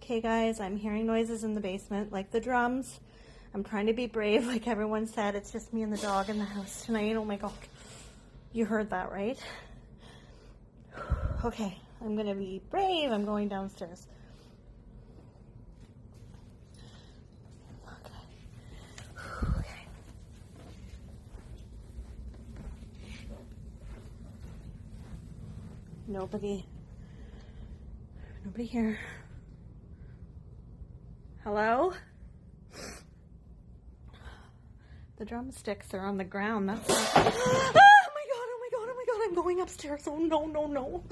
Okay guys, I'm hearing noises in the basement, like the drums. I'm trying to be brave, like everyone said. It's just me and the dog in the house tonight. Oh my God. You heard that, right? Okay, I'm gonna be brave. I'm going downstairs. Okay. Nobody here. Hello? The drumsticks are on the ground. That's not... Oh my God, oh my God, oh my God, I'm going upstairs. Oh no, no, no.